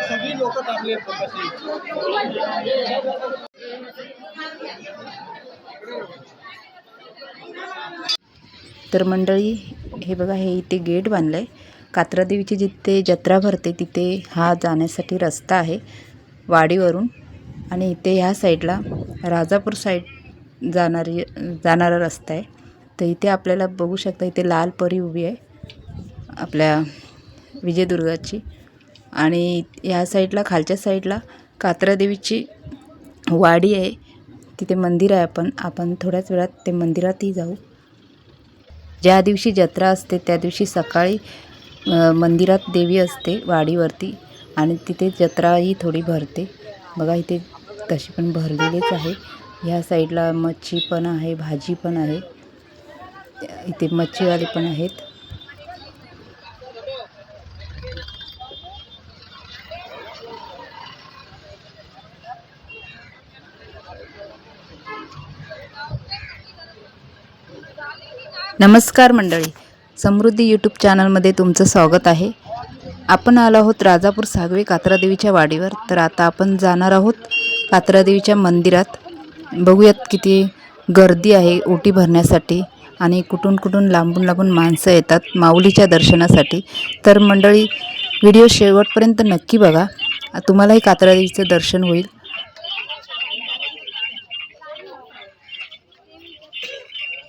सगळी लोक थांबले कशी. तर मंडळी हे बघा, हे इथे गेट बांधलंय. कात्रा देवीची जिथे जत्रा भरते तिथे हा जाण्यासाठी रस्ता आहे वाडीवरून. आणि इथे ह्या साईडला राजापूर साईड जाणारा रस्ता आहे. तर इथे आपल्याला बघू शकता, इथे लाल परी उभी आहे आपल्या विजयदुर्गाची. आणि ह्या साईडला, खालच्या साईडला कात्रा देवीची वाडी आहे, तिथे मंदिर आहे. आपण थोड्याच वेळात ते मंदिरातही जाऊ. ज्या दिवशी जत्रा असते त्या दिवशी सकाळी मंदिरात देवी असते वाडीवरती, आणि तिथे जत्राही थोडी भरते. बघा इथे तशी पण भरलेलीच आहे. ह्या साईडला मच्छी पण आहे, भाजी पण आहे, इथे मच्छीवाले पण आहेत. नमस्कार मंडळी, समृद्धी यूट्यूब चॅनलमध्ये तुमचं स्वागत आहे. आपण आलो आहोत राजापूर सागवे कात्रा देवीच्या वाडीवर. तर आता आपण जाणार आहोत कात्रा देवीच्या मंदिरात. बघूयात किती गर्दी आहे ओटी भरण्यासाठी, आणि कुठून कुठून लांबून लांबून माणसं येतात माऊलीच्या दर्शनासाठी. तर मंडळी व्हिडिओ शेवटपर्यंत नक्की बघा, तुम्हालाही कात्रा देवीचं दर्शन होईल.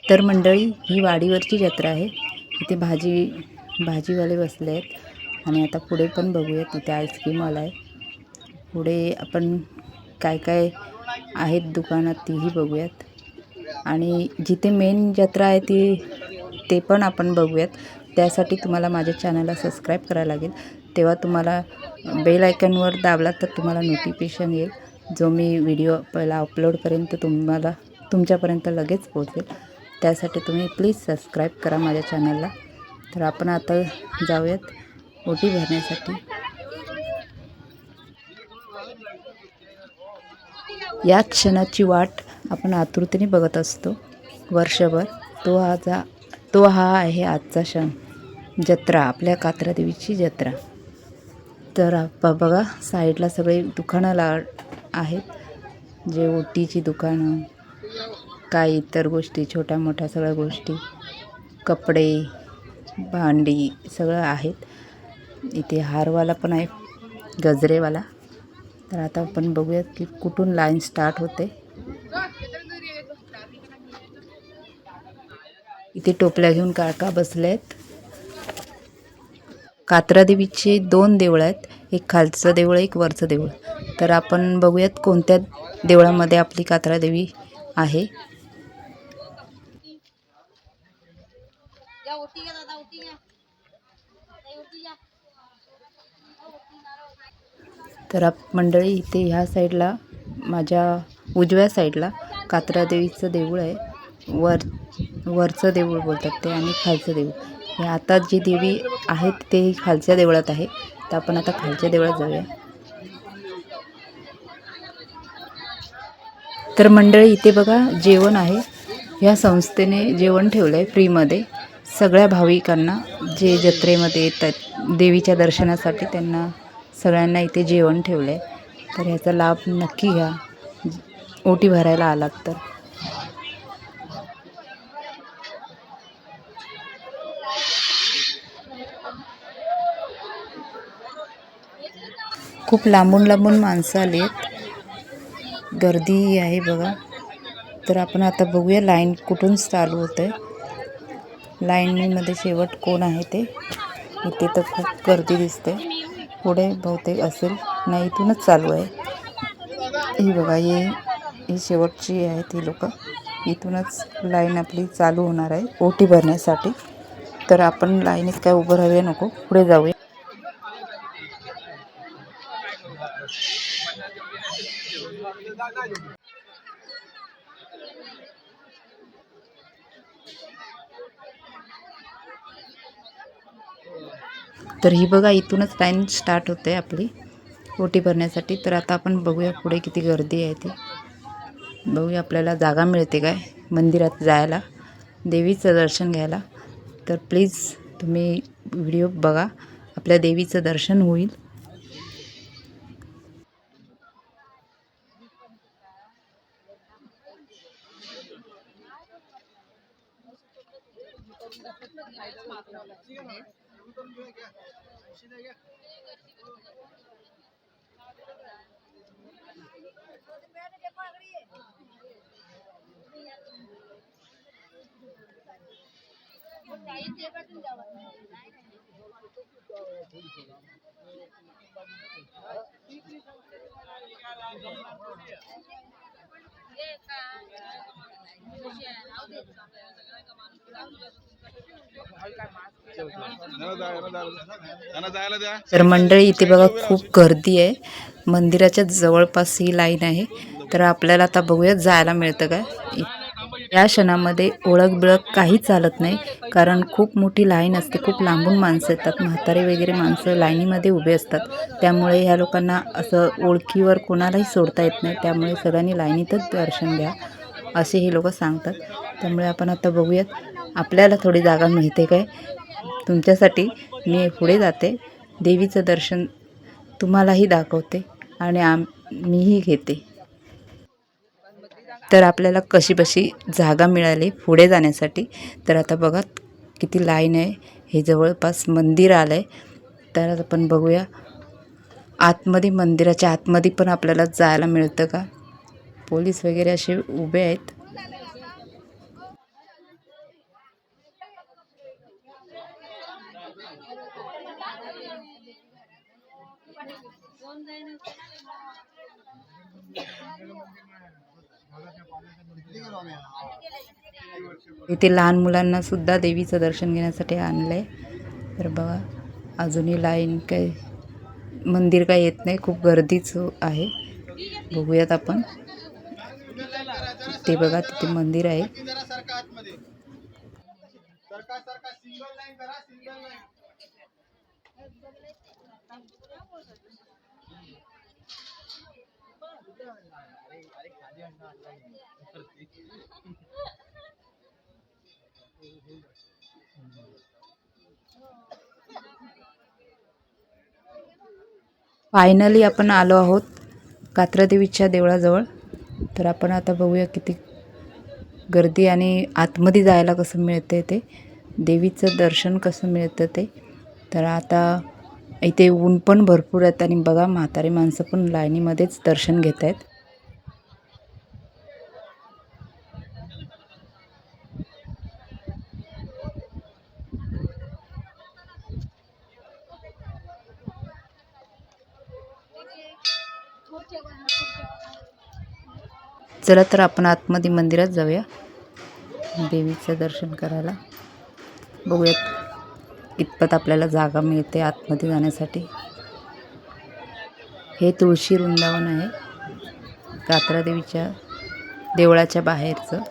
तर मंडळी ही वाडीवरची जत्रा आहे. इथे भाजीवाले बसले आहेत. आणि आता पुढे पण बघूयात, तिथे आईस्क्रीमवाला आहे. पुढे आपण काय काय आहेत दुकानात तीही बघूयात. आणि जिथे मेन जत्रा आहे ते पण आपण बघूयात. त्यासाठी तुम्हाला माझ्या चॅनलला सबस्क्राईब करायला लागेल. तेव्हा तुम्हाला बेल आयकॉनवर दाबलात तर तुम्हाला नोटिफिकेशन येईल. जो मी व्हिडिओ पहिला अपलोड करेन तो तुमच्यापर्यंत लगेच पोहोचेल. त्यासाठी तुम्ही प्लीज सबस्क्राईब करा माझ्या चॅनलला. तर आपण आता जाऊयात ओटी भरण्यासाठी. या क्षणाची वाट आपण आतुरतेने बघत असतो वर्षभर. तो हा आहे आजचा क्षण, जत्रा, आपल्या कात्रा देवीची जत्रा. तर बघा साईडला सगळे दुकानं आहेत, जे ओटीची दुकानं, काही इतर गोष्टी, छोट्या मोठ्या सगळ्या गोष्टी, कपडे, भांडी सगळं आहेत. इथे हारवाला पण आहे, गजरेवाला. तर आता आपण बघूयात की कुठून लाईन स्टार्ट होते. इथे टोपल्या घेऊन काका बसले आहेत. कात्रा देवीचे 2 देवळं आहेत, एक खालचं देऊळ एक वरचं देऊळ. तर आपण बघूयात कोणत्या देवळामध्ये आपली कात्रा देवी आहे. तर मंडळी इथे ह्या साईडला, माझ्या उजव्या साईडला कात्रा देवीचं देऊळ आहे. वरचं देऊळ बोलतात ते, आणि खालचं देऊळ. हे आता जी देवी आहेत ते खालच्या देवळात आहे. तर आपण आता खालच्या देवळात जाऊया. तर मंडळी इथे बघा जेवण आहे. ह्या संस्थेने जेवण ठेवलं आहे फ्रीमध्ये सगळ्या भाविकांना जे जत्रेमध्ये येतात देवीच्या दर्शनासाठी. त्यांना सगळ्यांना इथे जेवण ठेवलं आहे. तर ह्याचा लाभ नक्की घ्या ओटी भरायला आलात तर. खूप लांबून लांबून माणसं आली आहेत, गर्दी आहे बघा. तर आपण आता बघूया लाईन कुठून चालू होते, लाईनीमध्ये शेवट कोण आहे ते. इथे तर खूप गर्दी दिसते. पुढे बहुतेक असेल, नाही इथूनच चालू आहे. ही बघा, ही शेवटची आहे ती लोक. इथूनच लाईन आपली चालू होणार आहे ओटी भरण्यासाठी. तर आपण लाईनीत काय उभं राहायला नको, पुढे जाऊया. तर ही बघा, इथूनच लाईन स्टार्ट होते आपली ओटी भरण्यासाठी. तर आता आपण बघूया पुढे किती गर्दी आहे ती. बघूया आपल्याला जागा मिळते काय मंदिरात जायला, देवीचं दर्शन घ्यायला. तर प्लीज तुम्ही व्हिडिओ बघा. आपल्या देवीचं दर्शन होईल. तर मंडळी इथे बघा खूप गर्दी आहे. मंदिराच्या जवळपास ही लाईन आहे. तर आपल्याला आता बघूया जायला मिळतं काय. या क्षणामध्ये ओळख बिळख काहीच चालत नाही, कारण खूप मोठी लाईन असते. खूप लांबून माणसं येतात, म्हातारे वगैरे माणसं लाईनीमध्ये उभे असतात. त्यामुळे ह्या लोकांना असं ओळखीवर कोणालाही सोडता येत नाही. त्यामुळे सगळ्यांनी लाईनीतच दर्शन घ्या असे हे लोक सांगतात. त्यामुळे आपण आता बघूयात आपल्याला थोडी जागा मिळते काय. तुमच्यासाठी मी पुढे जाते, देवीचं दर्शन तुम्हालाही दाखवते आणि मीही घेते. तर आपल्याला कशी बशी जागा मिळाली पुढे जाण्यासाठी. तर आता बघा किती लाईन आहे. हे जवळपास मंदिर आलं आहे. तर आपण बघूया आतमध्ये, मंदिराच्या आतमध्ये पण आपल्याला जायला मिळतं का. पोलीस वगैरे असे उभे आहेत. इथे लहान मुलांना सुद्धा देवीचं दर्शन घेण्यासाठी आणलंय. तर बघा अजूनही लाईन काय, मंदिर काय येत नाही, खूप गर्दीच आहे. बघूयात आपण. ते बघा तिथे मंदिर आहे. फायनली आपण आलो आहोत कात्रा देवीच्या देवळाजवळ. तर आपण आता बघूया किती गर्दी आणि आतमध्ये जायला कसं मिळते, ते देवीचं दर्शन कसं मिळतं ते. तर आता इथे ऊन पण भरपूर आहेत आणि बघा म्हातारी माणसं पण लाईनीमध्येच दर्शन घेत आहेत. चला तर आपण आतमध्ये मंदिरात जाऊया देवीचं दर्शन करायला. बघूयात कितपत आपल्याला जागा मिळते आतमध्ये जाण्यासाठी. हे तुळशी वृंदावन आहे कात्रा देवीच्या देवळाच्या बाहेरचं.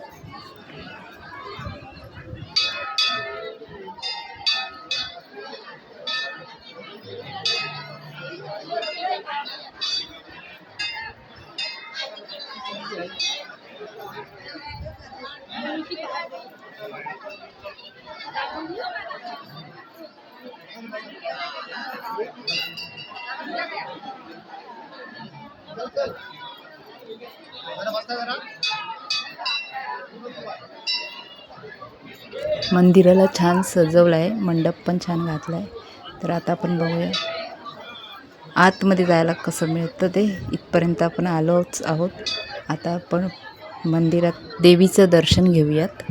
मंदिराला छान सजवलं आहे, मंडप पण छान घातला आहे. तर आता आपण बघूया आतमध्ये जायला कसं मिळतं ते. इथपर्यंत आपण आलोच आहोत. आता आपण मंदिरात देवीचं दर्शन घेऊयात.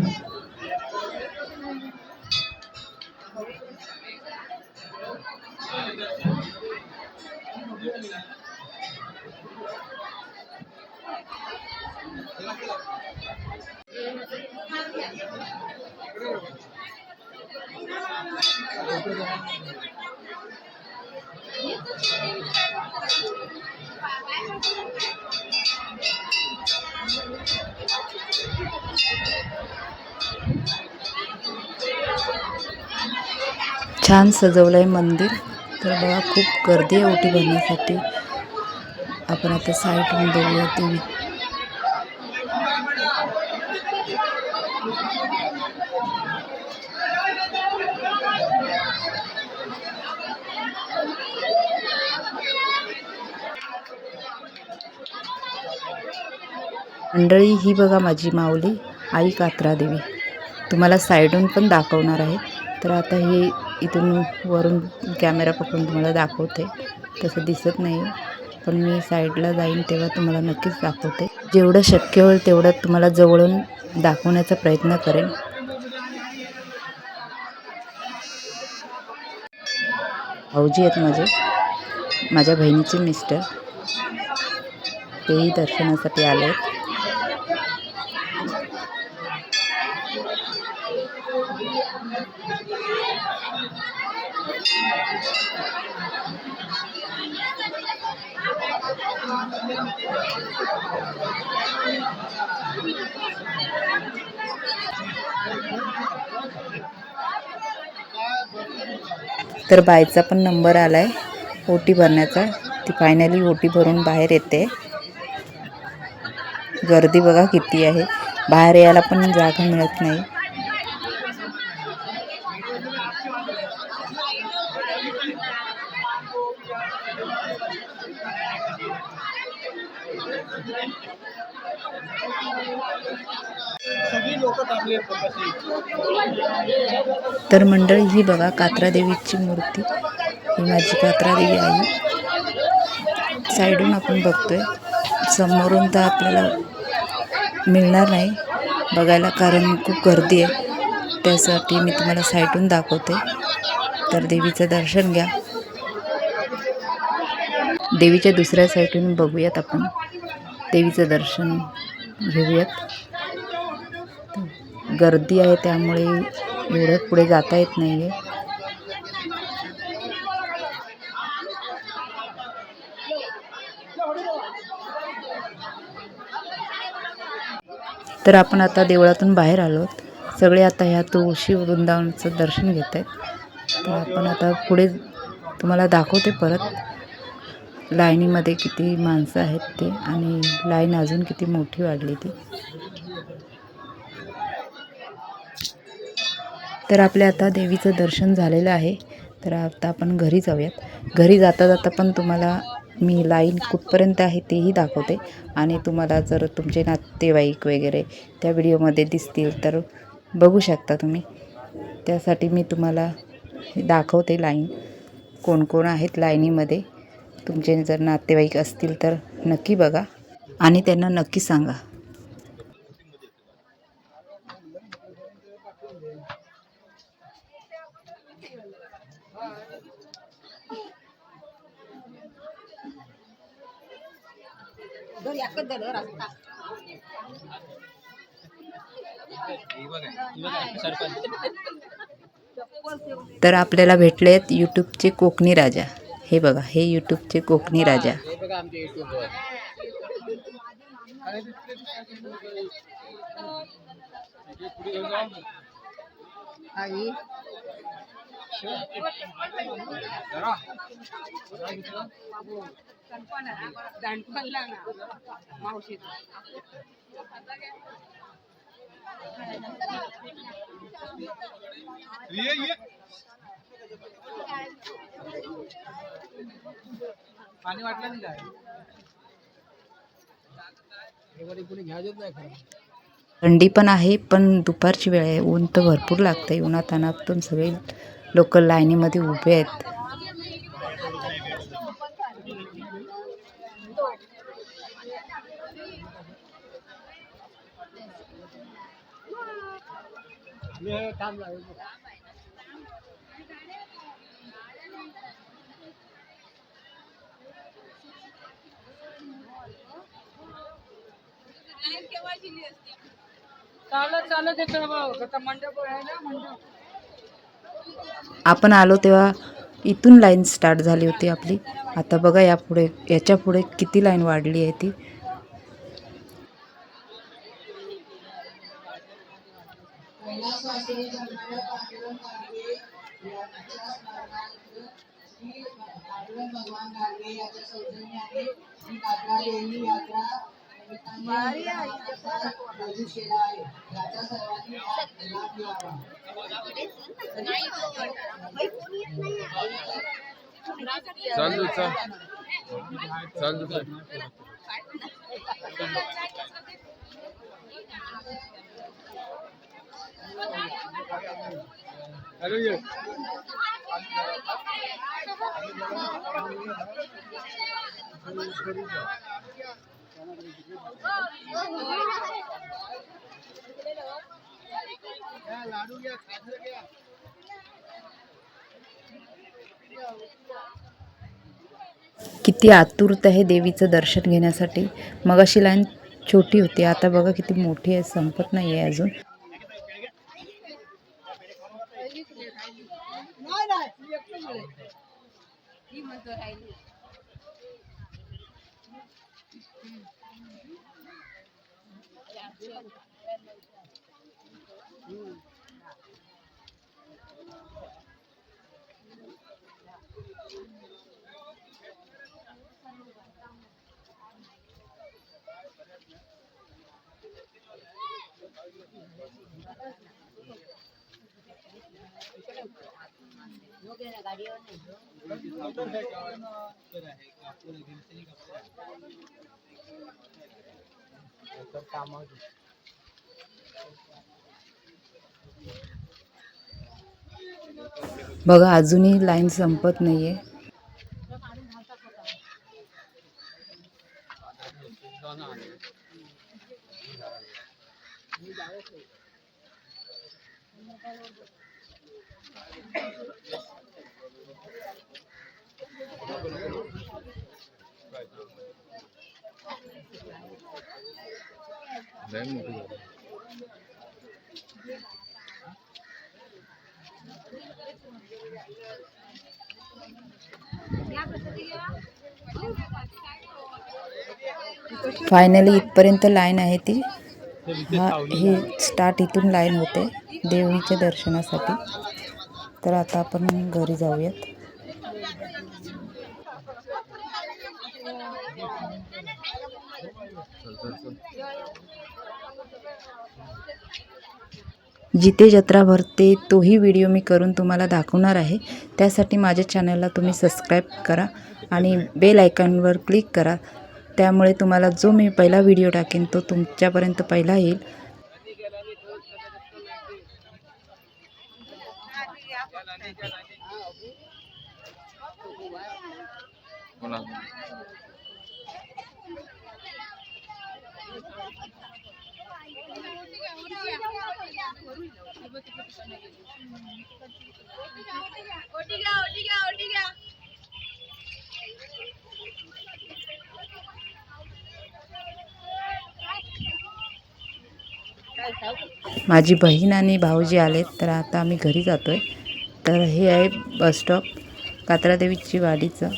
छान सजवलं आहे मंदिर. तर बघा खूप गर्दी आहे ओटी भरण्यासाठी. आपण आता साईडहून बघूया देवी. मंडळी ही बघा माझी माऊली आई कात्रा देवी. तुम्हाला साईडून पण दाखवणार आहे. तर आता हे इथून वरून कॅमेरा पकडून तुम्हाला दाखवते. तसं दिसत नाही, पण मी साईडला जाईन तेव्हा तुम्हाला नक्कीच दाखवते. जेवढं शक्य होईल तेवढं तुम्हाला जवळून दाखवण्याचा प्रयत्न करेन. भाऊजी आहेत माझ्या बहिणीचे मिस्टर, तेही दर्शनासाठी आले आहेत. तर बाईचा पण नंबर आलाय ओटी भरण्याचा. ती फायनली ओटी भरून बाहेर येते. गर्दी बघा किती आहे, बाहेर यायला पण जागा मिळत नाही. सगळी लोक थांबले कपाशी. तर मंडळी ही बघा कात्रा देवीची मूर्ती, ही माझी कात्रा देवी आई. साईडून आपण बघतोय, समोरून तर आपल्याला मिळणार नाही बघायला कारण खूप गर्दी आहे. त्यासाठी मी तुम्हाला साईडून दाखवते. तर देवीचं दर्शन घ्या. देवीच्या दुसऱ्या साईडून बघूयात आपण, देवीचं दर्शन घेऊयात. गर्दी आहे त्यामुळे एवढं पुढे जाता येत नाही आहे. तर आपण आता देवळातून बाहेर आलो. सगळे आता ह्या तुळशी वृंदावनाचं दर्शन घेत आहेत. तर आपण आता पुढे तुम्हाला दाखवते परत लाईनीमध्ये किती माणसं आहेत ते, आणि लाईन अजून किती मोठी वाढली ती. तर आपल्या आता देवीचं दर्शन झालेलं आहे. तर आता आपण घरी जाऊयात. घरी जाता जाता पण तुम्हाला मी लाईन कुठपर्यंत आहे तेही दाखवते, आणि तुम्हाला जर तुमचे नातेवाईक वगैरे त्या व्हिडिओमध्ये दिसतील तर बघू शकता तुम्ही. त्यासाठी मी तुम्हाला दाखवते लाईन, कोण कोण आहेत लाईनीमध्ये. तुमचे जर नातेवाईक असतील तर नक्की बघा आणि त्यांना नक्की सांगा. तर आपल्याला भेटले आहेत यूट्यूबचे कोकणी राजा. हे बघा, हे यूट्यूबचे कोकणी राजा. पाणी वाटलं नाही काय? कोणी घ्यायच नाही खरं. थंडी पण आहे, पण दुपारची वेळ आहे, ऊन तर भरपूर लागतंय. उन्हातानातून सगळे लोक लाईनीमध्ये उभे आहेत. आपण आलो तेव्हा इथून लाईन स्टार्ट झाली होती आपली. आता बघा याच्या पुढे किती लाईन वाढली आहे ती. लाडू घ्या, खाजर घ्या. किती आतुरता आहे देवीचं दर्शन घेण्यासाठी. मग अशी लाईन छोटी होती, आता बघा किती मोठी आहे, संपत नाही आहे अजून. बघा अजूनही लाईन संपत नाहीये. फायनली इथपर्यंत लाईन आहे ती. हे स्टार्ट इथून लाईन होते देवीच्या दर्शनासाठी. तर आता आपण घरी जाऊयात. जिथे जत्रा भरते तोही व्हिडिओ मी करून तुम्हाला दाखवणार आहे. त्यासाठी माझ्या चॅनलला तुम्ही सबस्क्राईब करा आणि बेल आयकॉनवर क्लिक करा. त्यामुळे तुम्हाला जो मी पहिला व्हिडिओ टाकेन तो तुमच्यापर्यंत पहिला येईल. माझी बहीण आणि भाऊजी आलेत, तर आता आम्ही घरी जातोय. तर हे आहे बस स्टॉप कात्रादेवीची वाडीचं.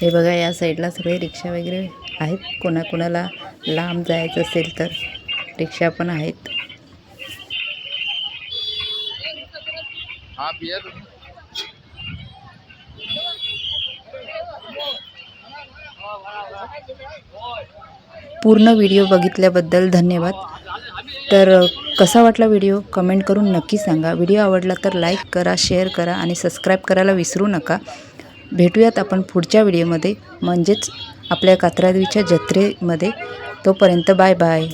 हे बघा या साईडला सगळे रिक्षा वगैरे आहेत. कोणाकोणाला लांब जायचं असेल तर रिक्षा पण आहेत. पूर्ण व्हिडिओ बघितल्याबद्दल धन्यवाद. तर कसा वाटला व्हिडिओ कमेंट करून नक्की सांगा. व्हिडिओ आवडला तर लाईक करा, शेअर करा आणि सबस्क्राईब करायला विसरू नका. भेटूयात आपण पुढच्या व्हिडिओमध्ये, म्हणजेच आपल्या कात्रादेवीच्या जत्रेमध्ये. तोपर्यंत बाय बाय.